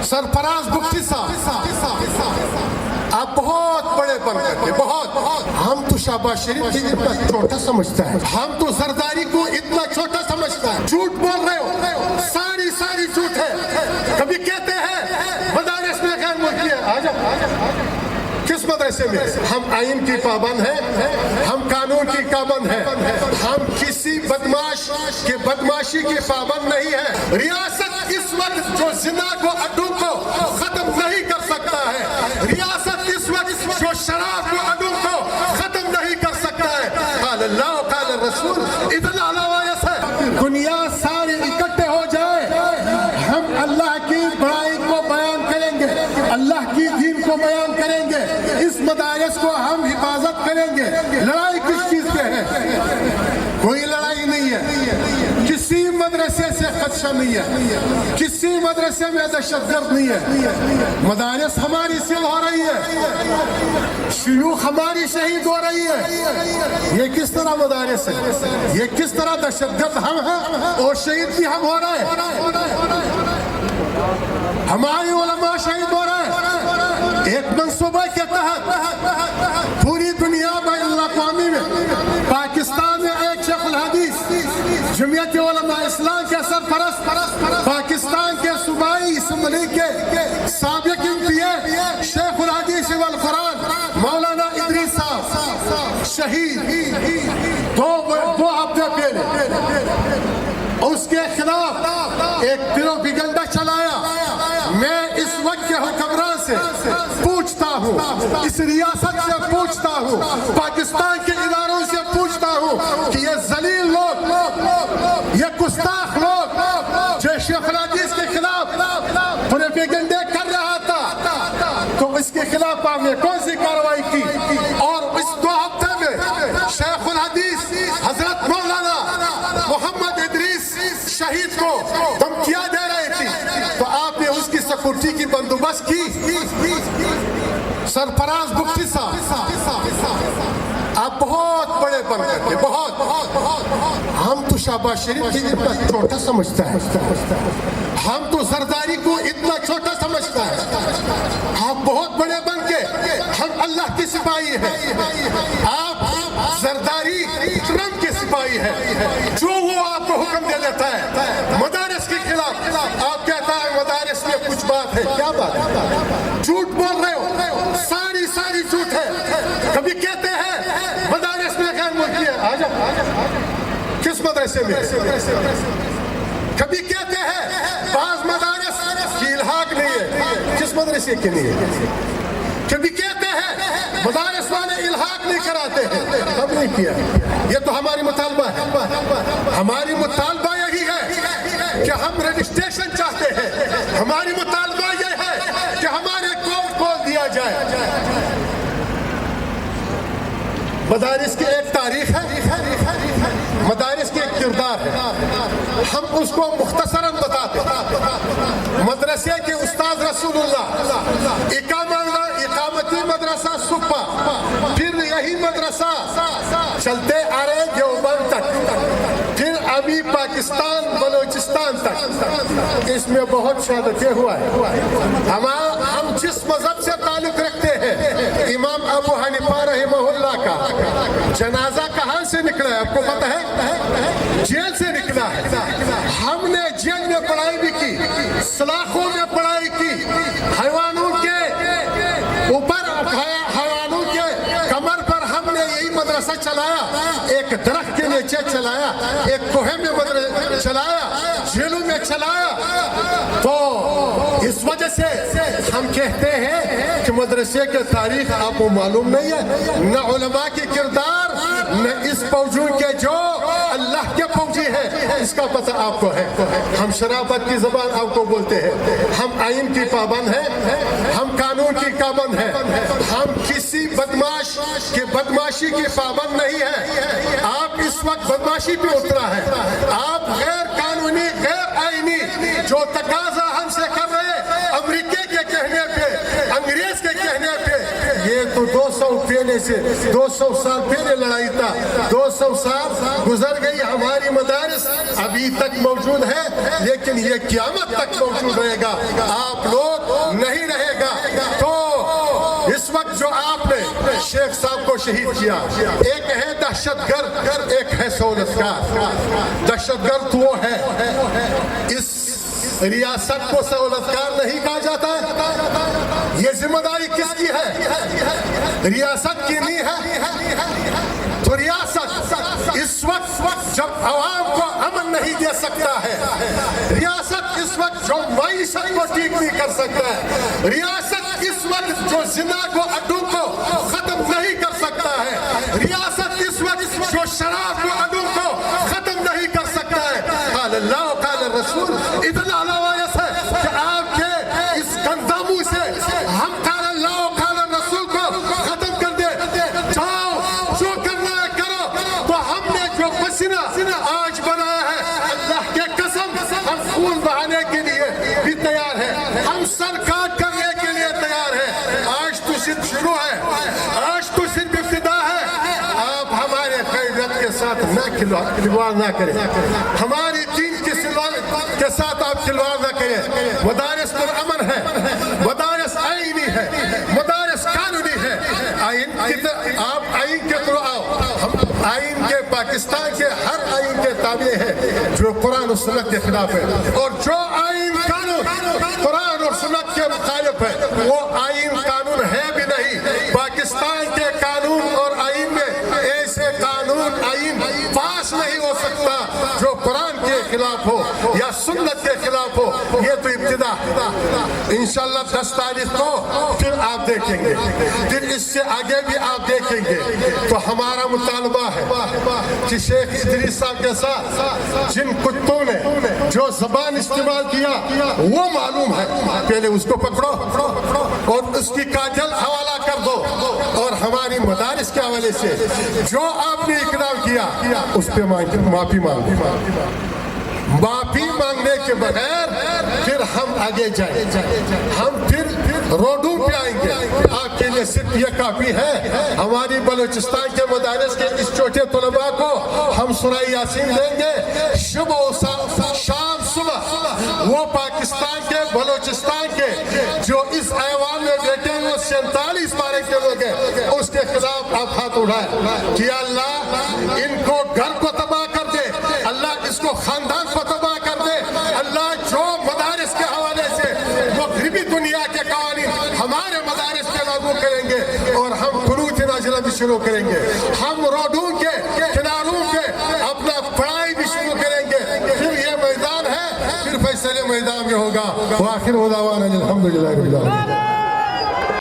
सरफराज बुख्ती साहब, आप बहुत बड़े बन करके बहुत, हम तो शाबाश शरीफ को इतना छोटा समझता है, हम तो जरदारी को इतना छोटा समझता है। झूठ बोल रहे हो, सारी झूठ है। कभी कहते हैं मदारिस में गैर मुल्की है, आ जाओ। किस मदरसे में? हम आइन की पाबंद हैं, हम कानून की पाबंद हैं, हम किसी बदमाश के बदमाशी के पाबंद नहीं है। रियासत इस वक्त जो जिना को अड्डू को खत्म नहीं कर सकता है, रियासत इस वक्त जो शराब को अड्डू को खत्म नहीं कर सकता है। काल अल्लाह काल रसूल इतना अलावायस है। दुनिया सारी इकट्ठे हो जाए, हम अल्लाह की बड़ाई को बयान करेंगे, अल्लाह की दीन को बयान करेंगे, इस मदारिस को हम हिफाजत करेंगे। लड़ाई किस चीज पे है? कोई लड़ाई नहीं है, किसी मदरसे से खदशा नहीं है, किसी मदरसे में दहशतगर्द नहीं है। मदारिस हमारी सिल हो रही है, शयूख हमारी शहीद हो रही है। ये किस तरह मदारिस है? ये किस तरह दहशतगर्द हम हैं और शहीद भी हम हो रहे हैं? हमारे उलमा शहीद हो रहे हैं। एक मंसूबे के तहत पूरी दुनिया में अक़वामी में पाकिस्तान में एक शेखुल हदीस जमीयत उलमा इस्लाम के सरपरस्त, पाकिस्तान के सूबाई असम्बली के साबिक एमपीए शेखुल हदीस वल कुरान मौलाना इदरीस साहब शहीद दो हफ्ते पहले। उसके खिलाफ एक प्रोपेगेंडा चलाया। मैं इस वक्त के हुक्मरान से पूछता हूँ, इस रियासत से पूछता हूँ, पाकिस्तान के इदारों से पूछता हूँ कि ये जलील लोग, ये गुस्ताख लोग जो शेखुल हदीस के खिलाफ प्रोपेगेंडे कर रहा था, तो इसके खिलाफ आपने कौन सी कार्रवाई की? और इस 2 हफ्ते में शेखुल हदीस हजरत मौलाना मोहम्मद इदरीस शहीद को धमकियां दे रही थी, तो आपने उसकी सिक्योरिटी की बंदोबस्त की। सरफराज बुख्ती साहब, आप बहुत बड़े बन करके बहुत, हम तो शाबाश शरीफ को इतना छोटा समझता है, हम तो जरदारी को इतना छोटा समझता है। आप बहुत बड़े बन के, हम अल्लाह के सिपाही हैं, आप जरदारी ट्रम्प के सिपाही हैं। जो वो आपको हुक्म दे देता है मदारिस के खिलाफ, आप कहता है मदारिस में कुछ बात है। क्या बात है? झूठ बोल रहे हो, सारी झूठ है। कभी कहते हैं मदारिस में गैर मुल्की है, आ जाओ। किस मदरसे में? कभी कहते हैं बाज़ मदारिस की इल्हाक नहीं है, किस मदरसे की नहीं है? कभी कहते हैं मदारिस वाले इल्हाक नहीं कराते हैं, अब नहीं किया। ये तो हमारी मुतालबा है, हमारी मुतालबा यही है कि हम रजिस्ट्रेशन चाहते हैं। हमारी मुतालबा यह है कि हमारे कोर्ट खोल दिया जाए। मदारिस की एक तारीख है, मदारिस के एक किरदार है, हम उसको मुख्तसरन बताते हैं। मदरसे के उस्ताद रसूलुल्लाह, इकामती मदरसा सुप्पा, फिर यही मदरसा चलते आ रहे देवबंद तक, फिर अभी पाकिस्तान बलोचिस्तान तक। इसमें बहुत शहादतें हुआ है। हम जिस मजहब से ताल्लुक रखते हैं, इमाम अबू हनीफा रहमहुल्लाह का जनाजा कहाँ से निकला है आपको पता है? जेल से निकला है। हमने जेल में पढ़ाई भी की, सलाखों में पढ़ाई की, हैवानों के ऊपर, हैवानों के कमर पर हमने यही मदरसा चलाया। एक दरख्त के नीचे चलाया, एक कोहे में मदरसा चलाया, जेलों में चलाया। तो इस वजह से हम कहते हैं कि मदरसे की तारीख आपको मालूम नहीं है, न उलमा के किरदार, न इस फौजों के जो अल्लाह के फौजी है इसका पता आपको है। हम शराफत की ज़बान आपको बोलते हैं, हम आइन की पाबंद हैं, हम कानून की पाबंद हैं, हम किसी बदमाश के बदमाशी के पाबंद नहीं है। आप इस वक्त बदमाशी पे उतरा है, आप गैर कानूनी गैर आइनी जो तकाजा हमसे कर रहे हैं, अमेरिका के कहने पे, अंग्रेज के कहने पे, ये तो 200 साल पहले लड़ाई था। 200 साल गुजर गई, हमारी मदारिस अभी तक मौजूद है, लेकिन ये क़यामत तक मौजूद रहेगा। आप लोग تو اس وقت جو آپ نے شیخ صاحب کو شہید کیا، ایک ہے دہشت گرد، ایک ہے سہولتکار۔ دہشت گرد وہ ہے، اس ریاست کو سہولتکار نہیں کہا جاتا ہے۔ یہ ذمہ داری کس کی ہے؟ ریاست کی نہیں ہے۔ تو ریاست اس وقت جب عوام کو امن نہیں دے سکتا ہے، ریاست اس وقت جو معیشت کو ٹھیک نہیں کر سکتا ہے، ریاست اس وقت جو زنا کو اڈوں کو ختم نہیں کر سکتا ہے، ریاست اس وقت جو شراب کو اڈوں کو ختم نہیں کر سکتا ہے، قال اللہ قال الرسول، اتنا لوایس ہے کہ آپ کے اس گنداموں سے ہم قال اللہ قال الرسول کو ختم کر دے۔ جاؤ جو کرنا ہے کرو۔ تو ہم نے جو پسینہ آج بنایا ہے، اللہ کے قسم ہم خون بہانے کے لیے بھی تیار ہیں، ہم سر کاٹ کرنے کے لیے تیار ہیں۔ آج تو صرف شروع ہے، آج تو صرف ابتدا ہے۔ آپ ہمارے قیدت کے ساتھ کھلواڑ نہ کریں، ہماری دین کے ساتھ آپ کھلواڑ نہ کریں۔ مدارس پر امن ہے، مدارس آئینی ہے، مدارس قانونی ہے۔ آپ آئین کے تھرو آؤ، ہم آئین کے پاکستان کے ہر آئین کے تابع ہیں جو قرآن اور سنت کے خلاف ہے، اور جو آئین قانون قرآن اور سنت کے مخالف ہے وہ آئین قانون ہے بھی نہیں۔ پاکستان کے قانون اور آئین میں ایسے قانون آئین پاس نہیں ہو سکتا جو قرآن کے خلاف ہو یا سنت کے خلاف ہو۔ یہ تو ابتدا ہے، انشاءاللہ 10 تاریخ کو پھر آپ دیکھیں گے، پھر اس سے آگے بھی آپ دیکھیں گے۔ تو ہمارا مطالبہ ہے کہ شیخ ادریس صاحب کے ساتھ جن کتوں نے جو زبان استعمال کیا وہ معلوم ہے، پہلے اس کو پکڑو اور اس کی کاجل حوالہ کر دو، اور ہماری مدارس کے حوالے سے جو آپ نے اقرار کیا اس پہ معافی مانگو۔ معافی مانگنے کے بغیر پھر ہم آگے جائیں، ہم پھر روڈوں پہ آئیں گے۔ آپ کے لیے صرف یہ کافی ہے، ہماری بلوچستان کے مدارس کے اس چھوٹے طلباء کو ہم سورہ یاسین دیں گے صبح و شام صبح۔ وہ پاکستان کے بلوچستان کے جو اس ایوان میں بیٹھے ہوئے 47 پارے کے لوگ ہیں، اس کے خلاف آپ ہاتھ اٹھائیں کہ اللہ ان کو گھر کو تباہ کر دے، اللہ اس کو خاندان کو تباہ کر دے، اللہ جو مدارس کے حوالے سے مغربی دنیا کے قوانین ہمارے مدارس پہ لاگو کریں گے، اور ہم قنوت نازلہ بھی شروع کریں گے، ہم روڈوں کے کناروں پہ اپنا پڑھائی بھی شروع کریں گے۔ پھر یہ میدان ہے، پھر فیصلے میدان میں ہوگا۔ وآخر دعوانا الحمدللہ رب العالمین۔